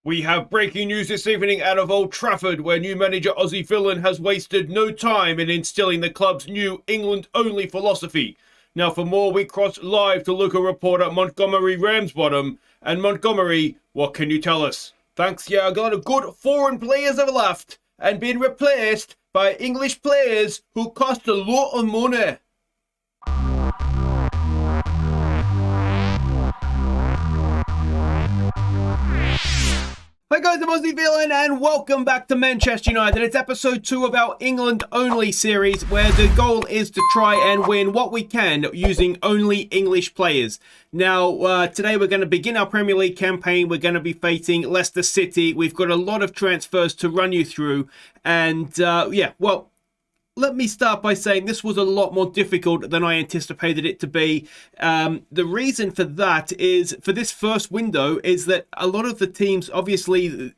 We have breaking news this evening out of Old Trafford, where new manager Aussie villain has wasted no time in instilling the club's new England-only philosophy. Now for more, we cross live to local reporter Montgomery Ramsbottom. And Montgomery, what can you tell us? Thanks, yeah, a lot of good foreign players have left and been replaced by English players who cost a lot of money. Hi guys, I'm Aussie Villain and welcome back to Manchester United. It's episode 2 of our England only series, where the goal is to try and win what we can using only English players. Now, today we're going to begin our Premier League campaign. We're going to be facing Leicester City. We've got a lot of transfers to run you through. And let me start by saying this was a lot more difficult than I anticipated it to be. The reason for that is, for this first window, is that a lot of the teams, obviously,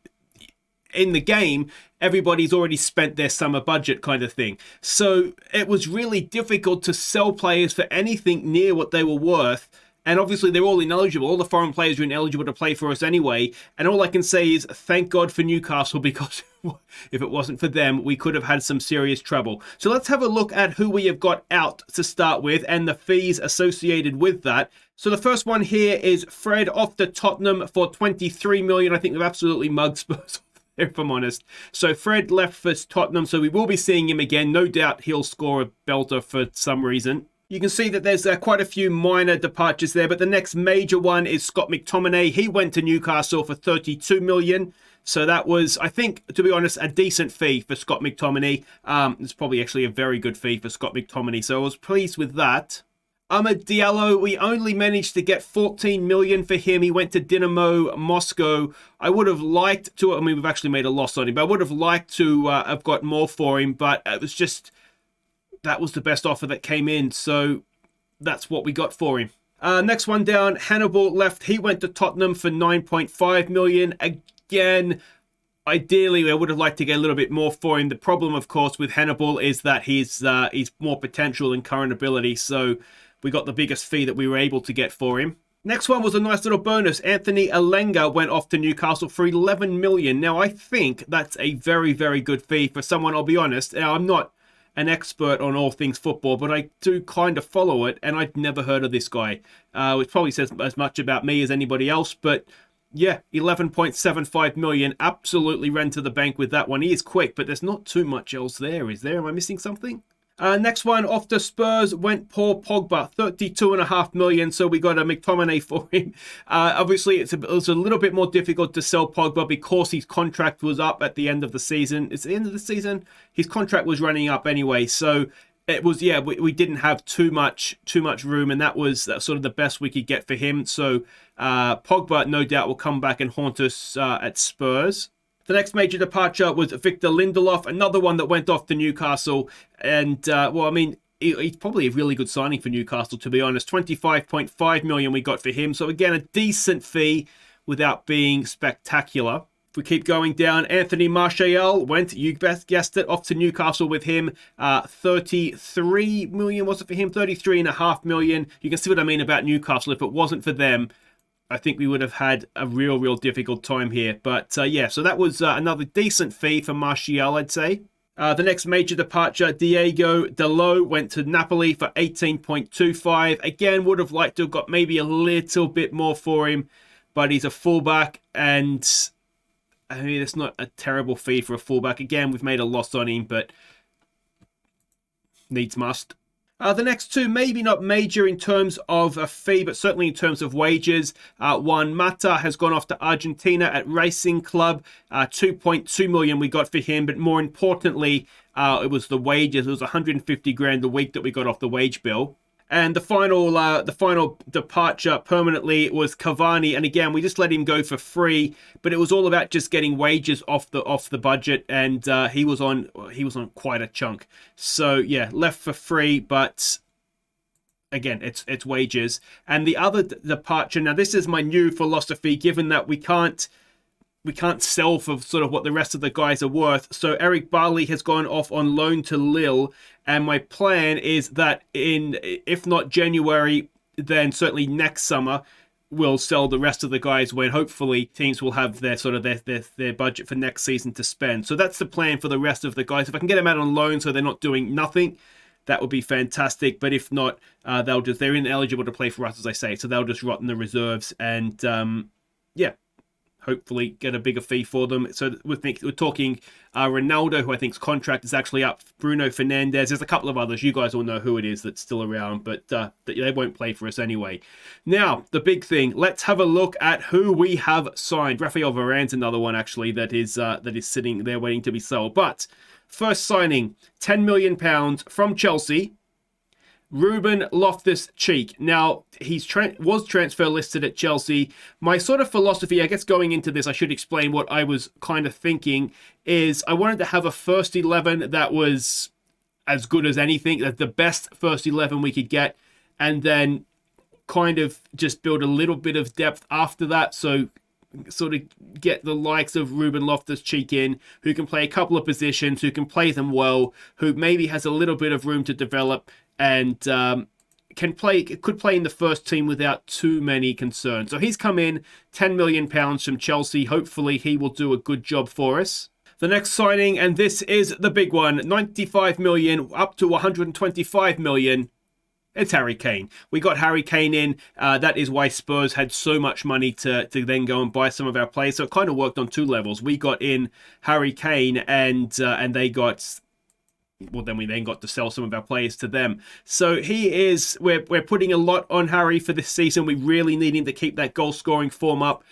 in the game, everybody's already spent their summer budget kind of thing. So it was really difficult to sell players for anything near what they were worth. And obviously, they're all ineligible. All the foreign players are ineligible to play for us anyway. And all I can say is thank God for Newcastle, because if it wasn't for them, we could have had some serious trouble. So let's have a look at who we have got out to start with and the fees associated with that. So the first one here is Fred off to Tottenham for 23 million. I think they've absolutely mugged Spurs, if I'm honest. So Fred left for Tottenham, so we will be seeing him again. No doubt he'll score a belter for some reason. You can see that there's quite a few minor departures there, but the next major one is Scott McTominay. He went to Newcastle for 32 million. So that was, I think, to be honest, a decent fee for Scott McTominay. It's probably actually a very good fee for Scott McTominay. So I was pleased with that. Amad Diallo, we only managed to get 14 million for him. He went to Dynamo Moscow. I would have liked to, I mean, we've actually made a loss on him, but I would have liked to have got more for him, but it was just, that was the best offer that came in. So that's what we got for him. Next one down, Hannibal left. He went to Tottenham for 9.5 million. Again, ideally, I would have liked to get a little bit more for him. The problem, of course, with Hannibal is that he's more potential than current ability. So we got the biggest fee that we were able to get for him. Next one was a nice little bonus. Anthony Alenga went off to Newcastle for 11 million. Now, I think that's a very, very good fee for someone, I'll be honest. Now, I'm not an expert on all things football, but I do kind of follow it, and I'd never heard of this guy, which probably says as much about me as anybody else. But yeah, 11.75 million, absolutely ran to the bank with that one. He is quick, but there's not too much else there, is there? Am I missing something? Next one, off to Spurs went Paul Pogba, 32.5 million, so we got a McTominay for him. Obviously, it was a little bit more difficult to sell Pogba because his contract was up at the end of the season. It's the end of the season? His contract was running up anyway, so it was, yeah, we didn't have too much room, and that was sort of the best we could get for him. So Pogba, no doubt, will come back and haunt us at Spurs. The next major departure was Victor Lindelof, another one that went off to Newcastle. And, he's probably a really good signing for Newcastle, to be honest. 25.5 million we got for him. So, again, a decent fee without being spectacular. If we keep going down, Anthony Martial went, you best guessed it, off to Newcastle with him. 33 million was it for him? 33.5 million. You can see what I mean about Newcastle. If it wasn't for them, I think we would have had a real difficult time here. But so that was another decent fee for Martial, I'd say. The next major departure, Diego Dalot went to Napoli for 18.25. Again, would have liked to have got maybe a little bit more for him, but he's a fullback, and I mean, it's not a terrible fee for a fullback. Again, we've made a loss on him, but needs must. The next two, maybe not major in terms of a fee, but certainly in terms of wages. Juan Mata has gone off to Argentina at Racing Club. 2.2 million we got for him, but more importantly, it was the wages. It was 150 grand a week that we got off the wage bill. And the final departure permanently was Cavani, and again we just let him go for free. But it was all about just getting wages off the budget, and he was on quite a chunk. So yeah, left for free, but again it's wages. And the other departure, now this is my new philosophy, given that we can't sell for sort of what the rest of the guys are worth. So Eric Barley has gone off on loan to Lille, and my plan is that if not January, then certainly next summer, we'll sell the rest of the guys when hopefully teams will have their sort of their budget for next season to spend. So that's the plan for the rest of the guys. If I can get them out on loan so they're not doing nothing, that would be fantastic. But if not, they're ineligible to play for us, as I say, so they'll just rot in the reserves and hopefully get a bigger fee for them. So we're talking Ronaldo, who I think's contract is actually up. Bruno Fernandes. There's a couple of others. You guys all know who it is that's still around, but they won't play for us anyway. Now, the big thing. Let's have a look at who we have signed. Rafael Varane's another one, actually, that is sitting there waiting to be sold. But first signing, £10 million from Chelsea. Ruben Loftus-Cheek. Now, was transfer listed at Chelsea. My sort of philosophy, I guess going into this, I should explain what I was kind of thinking, is I wanted to have a first 11 that was as good as anything, the best first 11 we could get, and then kind of just build a little bit of depth after that, so sort of get the likes of Ruben Loftus-Cheek in, who can play a couple of positions, who can play them well, who maybe has a little bit of room to develop, and could play in the first team without too many concerns. So he's come in, £10 million from Chelsea. Hopefully he will do a good job for us. The next signing, and this is the big one, 95 million up to 125 million. It's Harry Kane. We got Harry Kane in. That is why Spurs had so much money to then go and buy some of our players. So it kind of worked on two levels. We got in Harry Kane, and they got. Well, then we got to sell some of our players to them. So we're putting a lot on Harry for this season. We really need him to keep that goal scoring form up.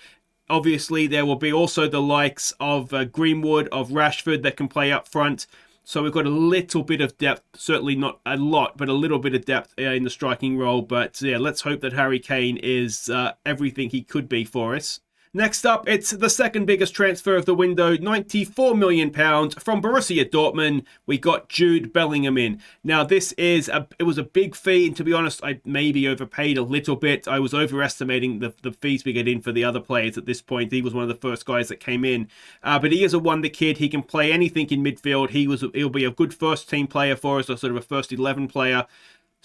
Obviously, there will be also the likes of Greenwood, of Rashford that can play up front. So we've got a little bit of depth, certainly not a lot, but a little bit of depth in the striking role. But yeah, let's hope that Harry Kane is everything he could be for us. Next up, it's the second biggest transfer of the window, £94 million from Borussia Dortmund. We got Jude Bellingham in. Now, it was a big fee, and to be honest, I maybe overpaid a little bit. I was overestimating the fees we get in for the other players at this point. He was one of the first guys that came in. But he is a wonder kid. He can play anything in midfield. He'll be a good first team player for us, or sort of a first 11 player.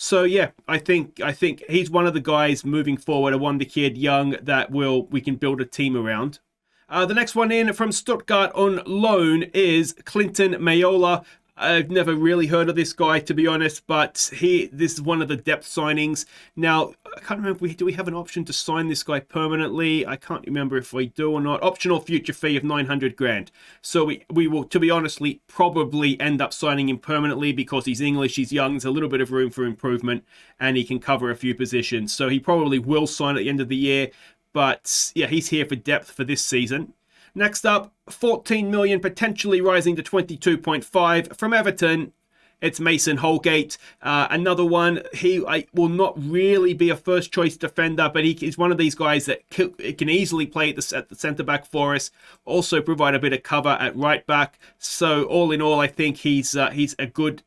So yeah, I think he's one of the guys moving forward, a wonder kid, young, that we can build a team around. The next one in from Stuttgart on loan is Clinton Mayola. I've never really heard of this guy, to be honest, but this is one of the depth signings. Now, I can't remember, do we have an option to sign this guy permanently? I can't remember if we do or not. Optional future fee of 900 grand. So we will, to be honestly, probably end up signing him permanently because he's English, he's young, there's a little bit of room for improvement, and he can cover a few positions. So he probably will sign at the end of the year, but yeah, he's here for depth for this season. Next up, 14 million, potentially rising to 22.5 from Everton. It's Mason Holgate. Another one, he will not really be a first choice defender, but he's one of these guys that can easily play at the centre back for us. Also provide a bit of cover at right back. So all in all, I think he's a good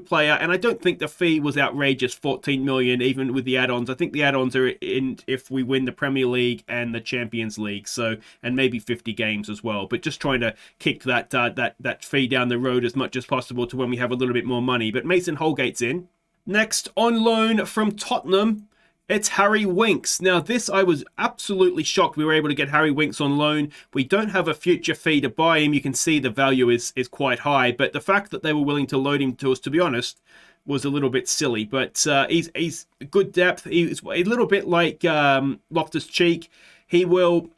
player, and I don't think the fee was outrageous, 14 million, even with the add-ons. I think the add-ons are in if we win the Premier League and the Champions League, so, and maybe 50 games as well. But just trying to kick that fee down the road as much as possible to when we have a little bit more money. But Mason Holgate's in. Next, on loan from Tottenham, it's Harry Winks. Now, this, I was absolutely shocked we were able to get Harry Winks on loan. We don't have a future fee to buy him. You can see the value is quite high. But the fact that they were willing to load him to us, to be honest, was a little bit silly. But he's good depth. He's a little bit like Loftus-Cheek. He'll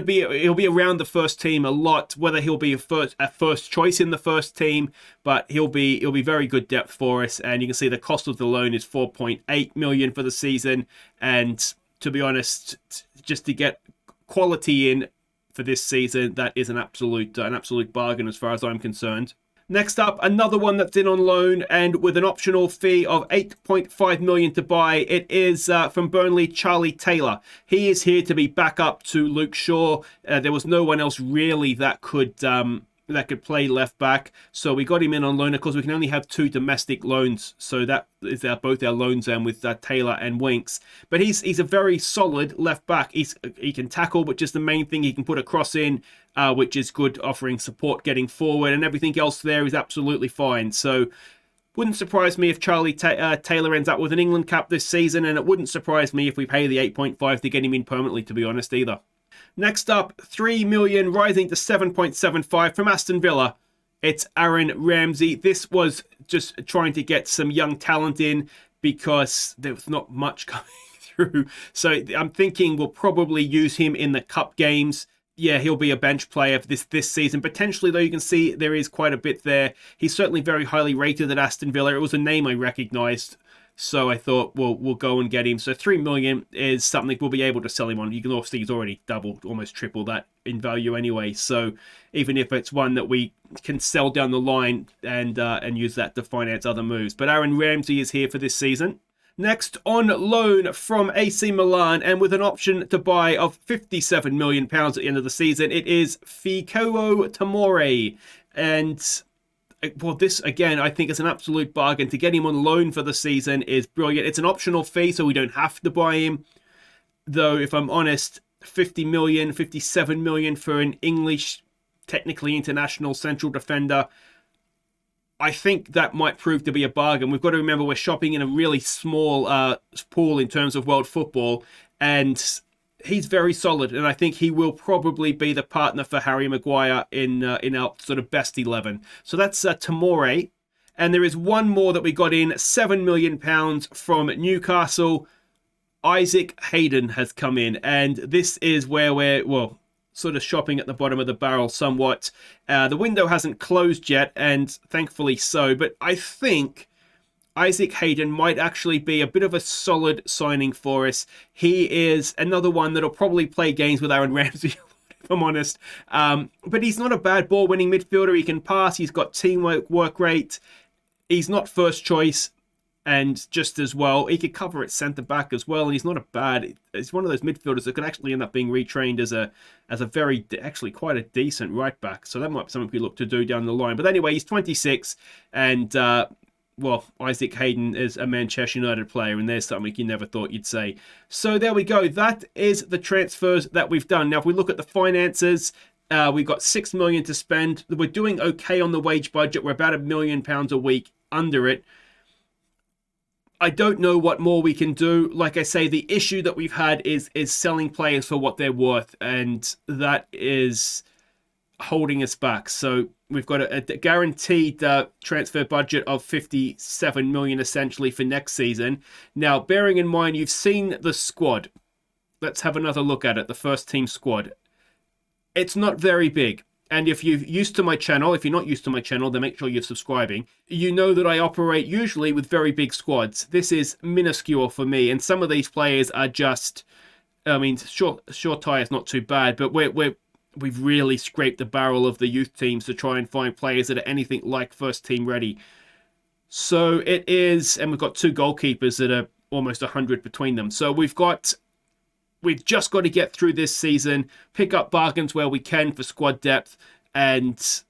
be around the first team a lot, whether he'll be a first choice in the first team, but he'll be very good depth for us. And you can see the cost of the loan is 4.8 million for the season. And to be honest, just to get quality in for this season, that is an absolute bargain as far as I'm concerned. Next up, another one that's in on loan and with an optional fee of 8.5 million to buy. It is from Burnley, Charlie Taylor. He is here to be back up to Luke Shaw. There was no one else really that could play left back, so we got him in on loan. Of course, we can only have 2 domestic loans, so that is both our loans and with Taylor and Winks. But he's a very solid left back. He can tackle, which is the main thing. He can put a cross in, which is good, offering support getting forward, and everything else there is absolutely fine. So Wouldn't surprise me if Charlie Taylor ends up with an England cap this season, and it wouldn't surprise me if we pay the 8.5 to get him in permanently, to be honest, either. Next up, 3 million rising to 7.75 from Aston Villa. It's Aaron Ramsey. This was just trying to get some young talent in because there was not much coming through. So I'm thinking we'll probably use him in the cup games. Yeah, he'll be a bench player for this season. Potentially, though, you can see there is quite a bit there. He's certainly very highly rated at Aston Villa. It was a name I recognised, so I thought, well, we'll go and get him. So 3 million is something we'll be able to sell him on. You can also see he's already doubled, almost triple that in value anyway. So even if it's one that we can sell down the line and use that to finance other moves. But Aaron Ramsey is here for this season. Next, on loan from AC Milan and with an option to buy of £57 million at the end of the season, it is Fikayo Tomori. And, well, this, again, I think is an absolute bargain. To get him on loan for the season is brilliant. It's an optional fee, so we don't have to buy him. Though, if I'm honest, 50 million, 57 million for an English, technically international central defender, I think that might prove to be a bargain. We've got to remember we're shopping in a really small pool in terms of world football, and he's very solid, and I think he will probably be the partner for Harry Maguire in our sort of best 11. So that's Tomori. And there is one more that we got in, £7 million from Newcastle. Isaac Hayden has come in, and this is where we're, well, sort of shopping at the bottom of the barrel somewhat. The window hasn't closed yet, and thankfully so, but I think Isaac Hayden might actually be a bit of a solid signing for us. He is another one that'll probably play games with Aaron Ramsey, if I'm honest. But he's not a bad ball-winning midfielder. He can pass. He's got teamwork, work rate. He's not first choice. And just as well, he could cover at centre-back as well. And he's not a bad... He's one of those midfielders that could actually end up being retrained as a very... Actually, quite a decent right-back. So that might be something we look to do down the line. But anyway, he's 26. And, well, Isaac Hayden is a Manchester United player. And there's something you never thought you'd say. So there we go. That is the transfers that we've done. Now, if we look at the finances... we've got $6 million to spend. We're doing okay on the wage budget. We're about £1 million a week under it. I don't know what more we can do. Like I say, the issue that we've had is selling players for what they're worth, and that is holding us back. So we've got a guaranteed transfer budget of 57 million essentially for next season. Now, bearing in mind, you've seen the squad. Let's have another look at it, the first team squad. It's not very big. And if you're used to my channel, if you're not used to my channel, then make sure you're subscribing. You know that I operate usually with very big squads. This is minuscule for me. And some of these players are just, I mean, short tie is not too bad, but we've really scraped the barrel of the youth teams to try and find players that are anything like first team ready. So it is, and we've got 2 goalkeepers that are almost 100 between them. So we've just got to get through this season, pick up bargains where we can for squad depth, and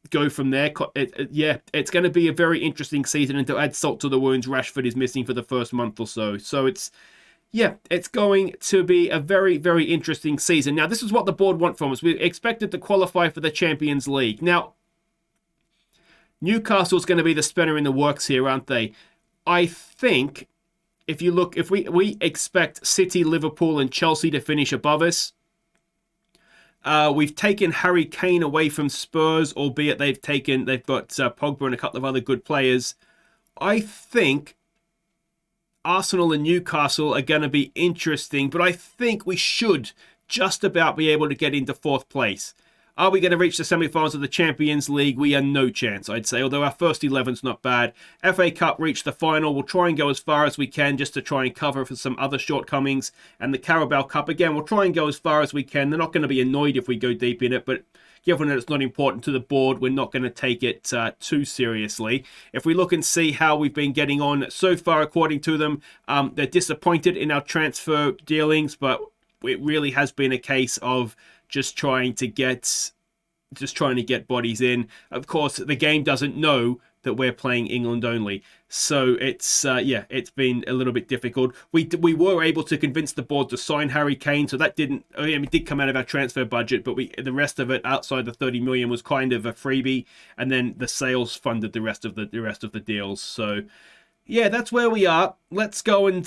go from there. It's going to be a very interesting season, and to add salt to the wounds, Rashford is missing for the first month or so. So it's going to be a very, very interesting season. Now, this is what the board want from us. We expected to qualify for the Champions League. Now, Newcastle's going to be the spinner in the works here, aren't they? I think... If you look, if we expect City, Liverpool and Chelsea to finish above us. We've taken Harry Kane away from Spurs, albeit they've got Pogba and a couple of other good players. I think Arsenal and Newcastle are going to be interesting, but I think we should just about be able to get into 4th place. Are we going to reach the semi-finals of the Champions League? We are no chance, I'd say, although our first 11's not bad. FA Cup reached the final. We'll try and go as far as we can just to try and cover for some other shortcomings. And the Carabao Cup, again, we'll try and go as far as we can. They're not going to be annoyed if we go deep in it, but given that it's not important to the board, we're not going to take it too seriously. If we look and see how we've been getting on so far, according to them, they're disappointed in our transfer dealings, but it really has been a case of just trying to get bodies in. Of course, the game doesn't know that we're playing England only. So it's it's been a little bit difficult. We were able to convince the board to sign Harry Kane, so that it did come out of our transfer budget, but the rest of it outside the 30 million was kind of a freebie, and then the sales funded the rest of the deals. So yeah, that's where we are. Let's go and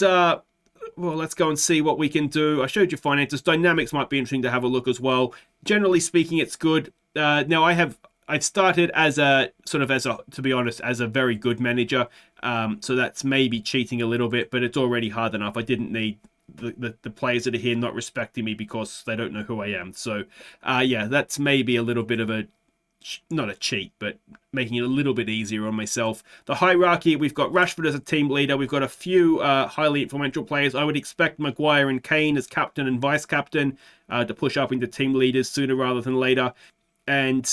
see what we can do. I showed you finances. Dynamics might be interesting to have a look as well. Generally speaking, it's good. Now I've started to be honest, as a very good manager. So that's maybe cheating a little bit, but it's already hard enough. I didn't need the players that are here not respecting me because they don't know who I am. So that's maybe a little bit of not a cheat, but making it a little bit easier on myself. The hierarchy, we've got Rashford as a team leader. We've got a few highly influential players. I would expect Maguire and Kane as captain and vice captain to push up into team leaders sooner rather than later. And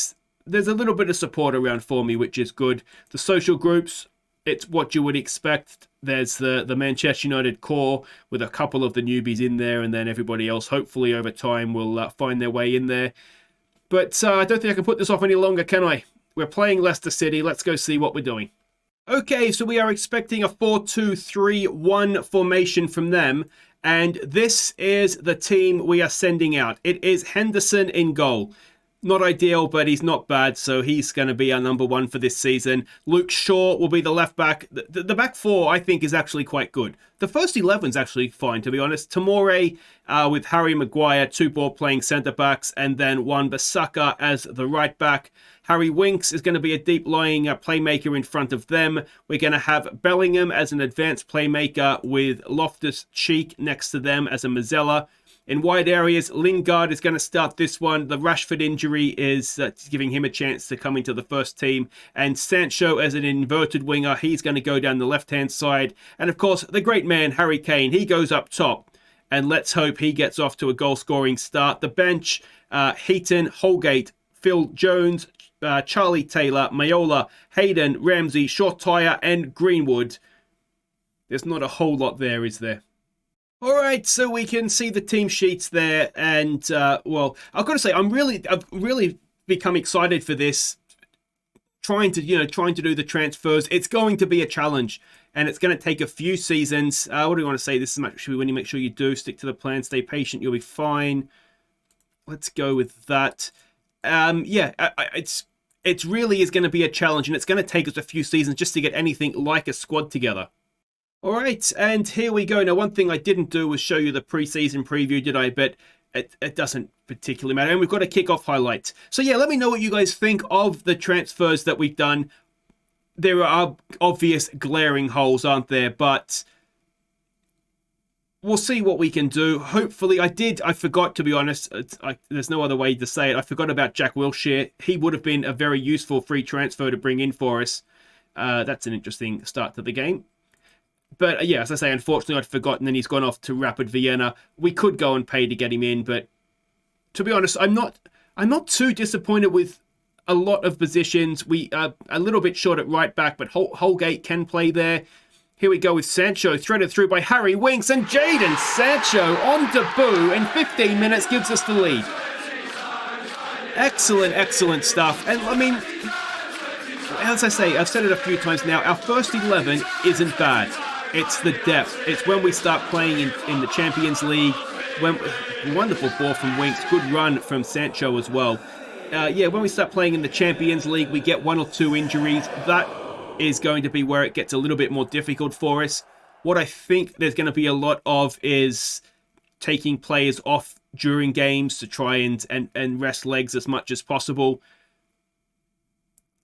there's a little bit of support around for me, which is good. The social groups, it's what you would expect. There's the Manchester United core with a couple of the newbies in there, and then everybody else, hopefully over time, will find their way in there. But I don't think I can put this off any longer, can I? We're playing Leicester City. Let's go see what we're doing. Okay, so we are expecting a 4-2-3-1 formation from them. And this is the team we are sending out. It is Henderson in goal. Not ideal, but he's not bad, so he's going to be our number one for this season. Luke Shaw will be the left back. The back four, I think, is actually quite good. The first 11's actually fine, to be honest. Tomori with Harry Maguire, two ball-playing centre-backs, and then Wan-Bissaka as the right back. Harry Winks is going to be a deep-lying playmaker in front of them. We're going to have Bellingham as an advanced playmaker with Loftus-Cheek next to them as a Mazzella. In wide areas, Lingard is going to start this one. The Rashford injury is giving him a chance to come into the first team. And Sancho as an inverted winger, he's going to go down the left-hand side. And of course, the great man, Harry Kane, he goes up top. And let's hope he gets off to a goal-scoring start. The bench, Heaton, Holgate, Phil Jones, Charlie Taylor, Mayola, Hayden, Ramsey, Shortire, and Greenwood. There's not a whole lot there, is there? All right, so we can see the team sheets there, and I've got to say, I've really become excited for this. Trying to do the transfers. It's going to be a challenge, and it's going to take a few seasons. What do you want to say? This is actually when you make sure you do stick to the plan, stay patient, you'll be fine. Let's go with that. It really is going to be a challenge, and it's going to take us a few seasons just to get anything like a squad together. All right, and here we go. Now, one thing I didn't do was show you the pre-season preview, did I? But it doesn't particularly matter. And we've got a kickoff highlight. So yeah, let me know what you guys think of the transfers that we've done. There are obvious glaring holes, aren't there? But we'll see what we can do. Hopefully, I forgot, to be honest. There's no other way to say it. I forgot about Jack Wilshere. He would have been a very useful free transfer to bring in for us. That's an interesting start to the game. But yeah, as I say, unfortunately, I'd forgotten, and he's gone off to Rapid Vienna. We could go and pay to get him in, but to be honest, I'm not too disappointed with a lot of positions. We are a little bit short at right back, but Holgate can play there. Here we go with Sancho, threaded through by Harry Winks, and Jadon Sancho on debut in 15 minutes gives us the lead. Excellent stuff. And I mean, as I say, I've said it a few times now, our first 11 isn't bad. It's the depth. It's when we start playing in the Champions League. Wonderful ball from Winks. Good run from Sancho as well. When we start playing in the Champions League, we get one or two injuries. That is going to be where it gets a little bit more difficult for us. What I think there's going to be a lot of is taking players off during games to try and rest legs as much as possible.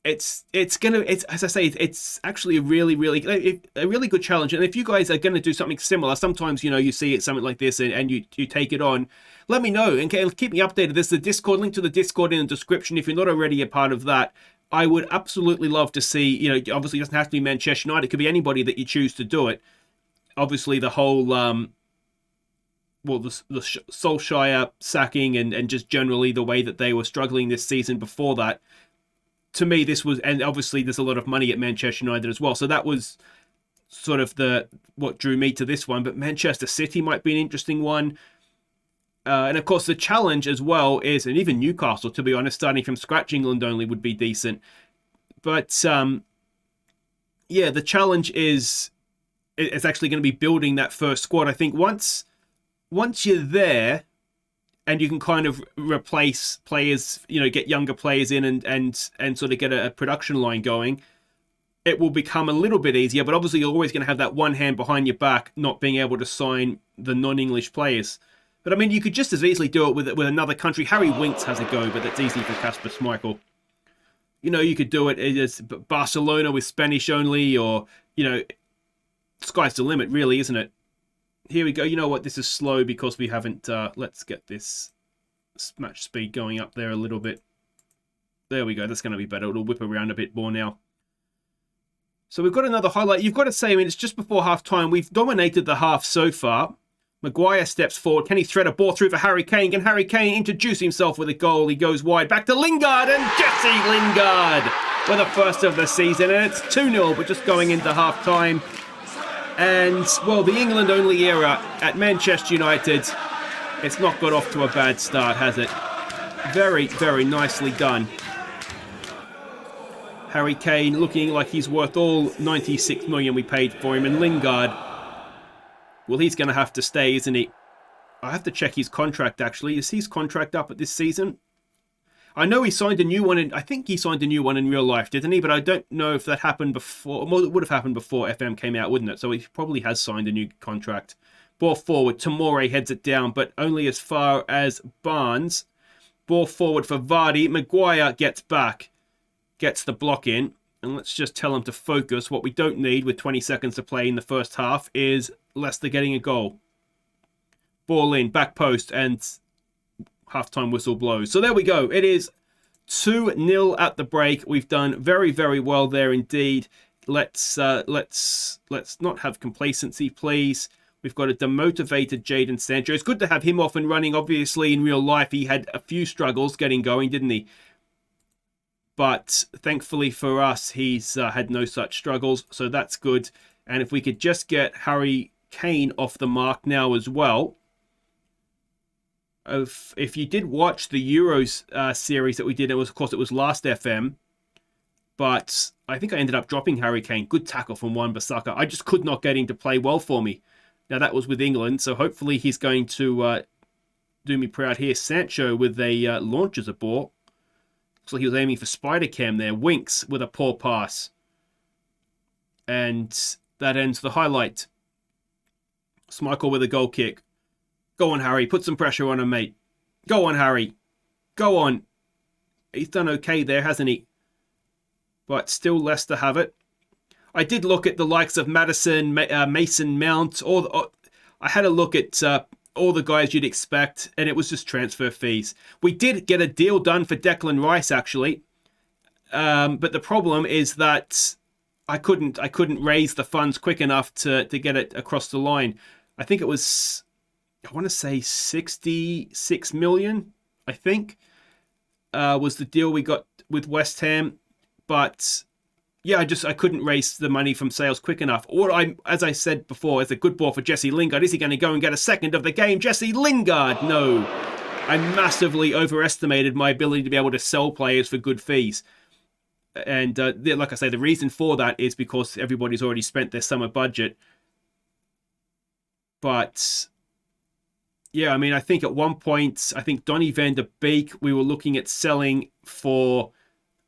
It's as I say, it's actually a really good challenge. And if you guys are going to do something similar, sometimes you see it something like this and you take it on. Let me know and keep me updated. There's the Discord link to the Discord in the description. If you're not already a part of that, I would absolutely love to see. Obviously, it doesn't have to be Manchester United. It could be anybody that you choose to do it. Obviously, the whole the Solskjaer sacking and just generally the way that they were struggling this season before that. To me, this was, and obviously there's a lot of money at Manchester United as well. So that was sort of what drew me to this one. But Manchester City might be an interesting one. And of course, the challenge as well is, and even Newcastle, to be honest, starting from scratch, England only would be decent. But yeah, the challenge is it's actually going to be building that first squad. I think once you're there and you can kind of replace players, get younger players in and sort of get a production line going, it will become a little bit easier. But obviously you're always going to have that one hand behind your back, not being able to sign the non-English players. But I mean, you could just as easily do it with another country. Harry Winks has a go, but that's easy for Kasper Schmeichel. You could do it as Barcelona with Spanish only, or, sky's the limit, really, isn't it? Here we go. You know what? This is slow because we haven't... let's get this match speed going up there a little bit. There we go. That's going to be better. It'll whip around a bit more now. So we've got another highlight. You've got to say, I mean, it's just before half-time. We've dominated the half so far. Maguire steps forward. Can he thread a ball through for Harry Kane? Can Harry Kane introduce himself with a goal? He goes wide. Back to Lingard, and Jesse Lingard for the first of the season. And it's 2-0, but just going into half-time. And, well, the England-only era at Manchester United, it's not got off to a bad start, has it? Very, very nicely done. Harry Kane looking like he's worth all 96 million we paid for him. And Lingard, well, he's going to have to stay, isn't he? I have to check his contract, actually. Is his contract up at this season? I know he signed a new one, I think he signed a new one in real life, didn't he? But I don't know if that happened before. Well, it would have happened before FM came out, wouldn't it? So he probably has signed a new contract. Ball forward, Tomori heads it down, but only as far as Barnes. Ball forward for Vardy. Maguire gets back, gets the block in. And let's just tell him to focus. What we don't need with 20 seconds to play in the first half is Leicester getting a goal. Ball in, back post, and halftime whistle blows. So there we go. It is 2-0 at the break. We've done very, very well there indeed. Let's not have complacency, please. We've got a demotivated Jadon Sancho. It's good to have him off and running. Obviously, in real life, he had a few struggles getting going, didn't he? But thankfully for us, he's had no such struggles, so that's good. And if we could just get Harry Kane off the mark now as well. If you did watch the Euros series that we did, of course, it was last FM. But I think I ended up dropping Harry Kane. Good tackle from Wan-Bissaka. I just could not get him to play well for me. Now, that was with England, so hopefully he's going to do me proud here. Sancho with a launches a ball. Looks like he was aiming for Spider-Cam there. Winks with a poor pass. And that ends the highlight. Schmeichel with a goal kick. Go on, Harry. Put some pressure on him, mate. Go on, Harry. Go on. He's done okay there, hasn't he? But still Leicester have it. I did look at the likes of Maddison, Mason Mount. I had a look at all the guys you'd expect, and it was just transfer fees. We did get a deal done for Declan Rice, actually. But the problem is that I couldn't raise the funds quick enough to get it across the line. I think it was... I want to say 66 million, I think, was the deal we got with West Ham. But yeah, I couldn't raise the money from sales quick enough. Or as I said before, it's a good ball for Jesse Lingard. Is he going to go and get a second of the game? Jesse Lingard, no. I massively overestimated my ability to be able to sell players for good fees. And like I say, the reason for that is because everybody's already spent their summer budget. But... yeah, I mean, I think at one point, I think Donny van der Beek, we were looking at selling for,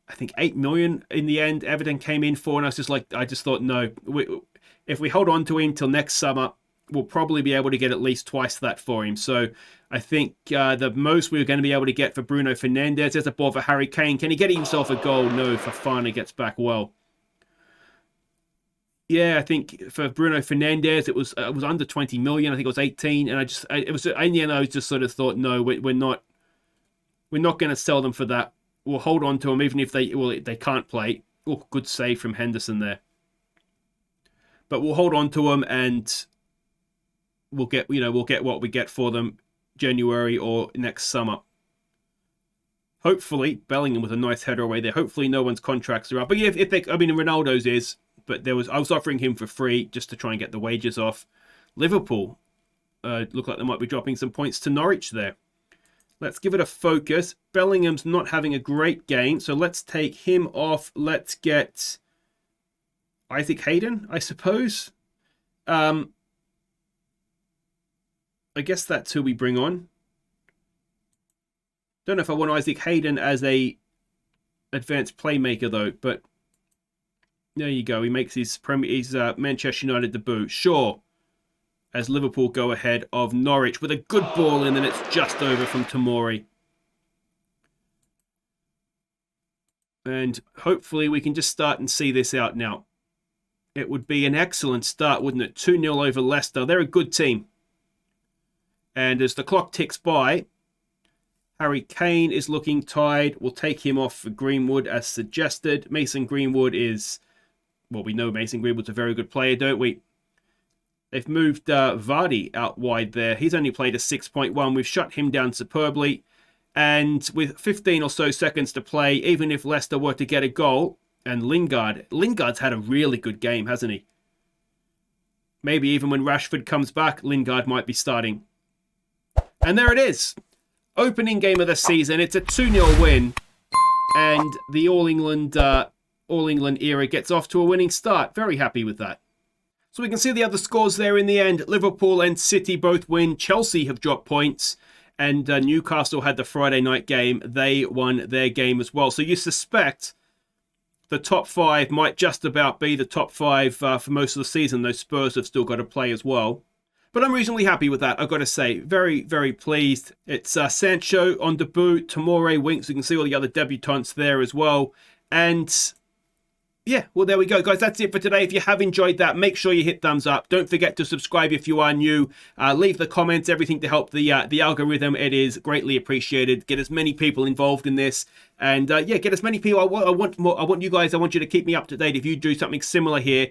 I think, 8 million in the end. Everton came in for, and I just thought, no, if we hold on to him till next summer, we'll probably be able to get at least twice that for him. So I think the most we were going to be able to get for Bruno Fernandes. There's a ball for Harry Kane. Can he get himself a goal? No, Fofana gets back well. Yeah, I think for Bruno Fernandes, it was under 20 million. I think it was 18, and in the end, I just sort of thought, no, we're not going to sell them for that. We'll hold on to them even if they can't play. Oh, good save from Henderson there. But we'll hold on to them, and we'll get what we get for them January or next summer. Hopefully, Bellingham with a nice header away there. Hopefully, no one's contracts are up. But yeah, Ronaldo's is. But I was offering him for free just to try and get the wages off. Liverpool look like they might be dropping some points to Norwich there. Let's give it a focus. Bellingham's not having a great game, so let's take him off. Let's get Isaac Hayden, I suppose. I guess that's who we bring on. Don't know if I want Isaac Hayden as a advanced playmaker though, but there you go. He makes his Manchester United debut. Sure. As Liverpool go ahead of Norwich with a good ball in, and it's just over from Tomori. And hopefully we can just start and see this out now. It would be an excellent start, wouldn't it? 2-0 over Leicester. They're a good team. And as the clock ticks by, Harry Kane is looking tired. We'll take him off for Greenwood as suggested. Mason Greenwood is... Well, we know Mason Greenwood's a very good player, don't we? They've moved Vardy out wide there. He's only played a 6.1. We've shut him down superbly. And with 15 or so seconds to play, even if Leicester were to get a goal, and Lingard's had a really good game, hasn't he? Maybe even when Rashford comes back, Lingard might be starting. And there it is. Opening game of the season. It's a 2-0 win. And the All England era gets off to a winning start. Very happy with that. So we can see the other scores there in the end. Liverpool and City both win. Chelsea have dropped points. And Newcastle had the Friday night game. They won their game as well. So you suspect the top 5 might just about be the top 5 for most of the season. Those Spurs have still got to play as well. But I'm reasonably happy with that, I've got to say. Very, very pleased. It's Sancho on debut. Tomori, Winks. You can see all the other debutants there as well. And... yeah, well, there we go, guys. That's it for today. If you have enjoyed that, make sure you hit thumbs up. Don't forget to subscribe if you are new. Leave the comments, everything to help the algorithm. It is greatly appreciated. Get as many people involved in this. And yeah, get as many people. I want you guys, I want you to keep me up to date if you do something similar here.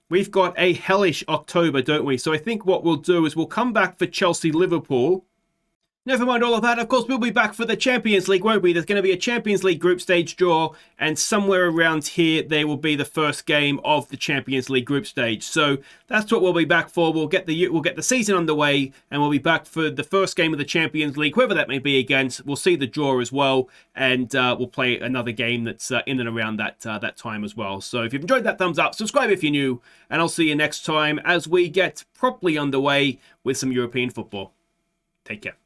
We've got a hellish October, don't we? So I think what we'll do is we'll come back for Chelsea-Liverpool. Never mind all of that. Of course, we'll be back for the Champions League, won't we? There's going to be a Champions League group stage draw, and somewhere around here, there will be the first game of the Champions League group stage. So that's what we'll be back for. We'll get the season underway, and we'll be back for the first game of the Champions League, whoever that may be against. We'll see the draw as well, and we'll play another game that's in and around that time as well. So if you've enjoyed that, thumbs up, subscribe if you're new, and I'll see you next time as we get properly underway with some European football. Take care.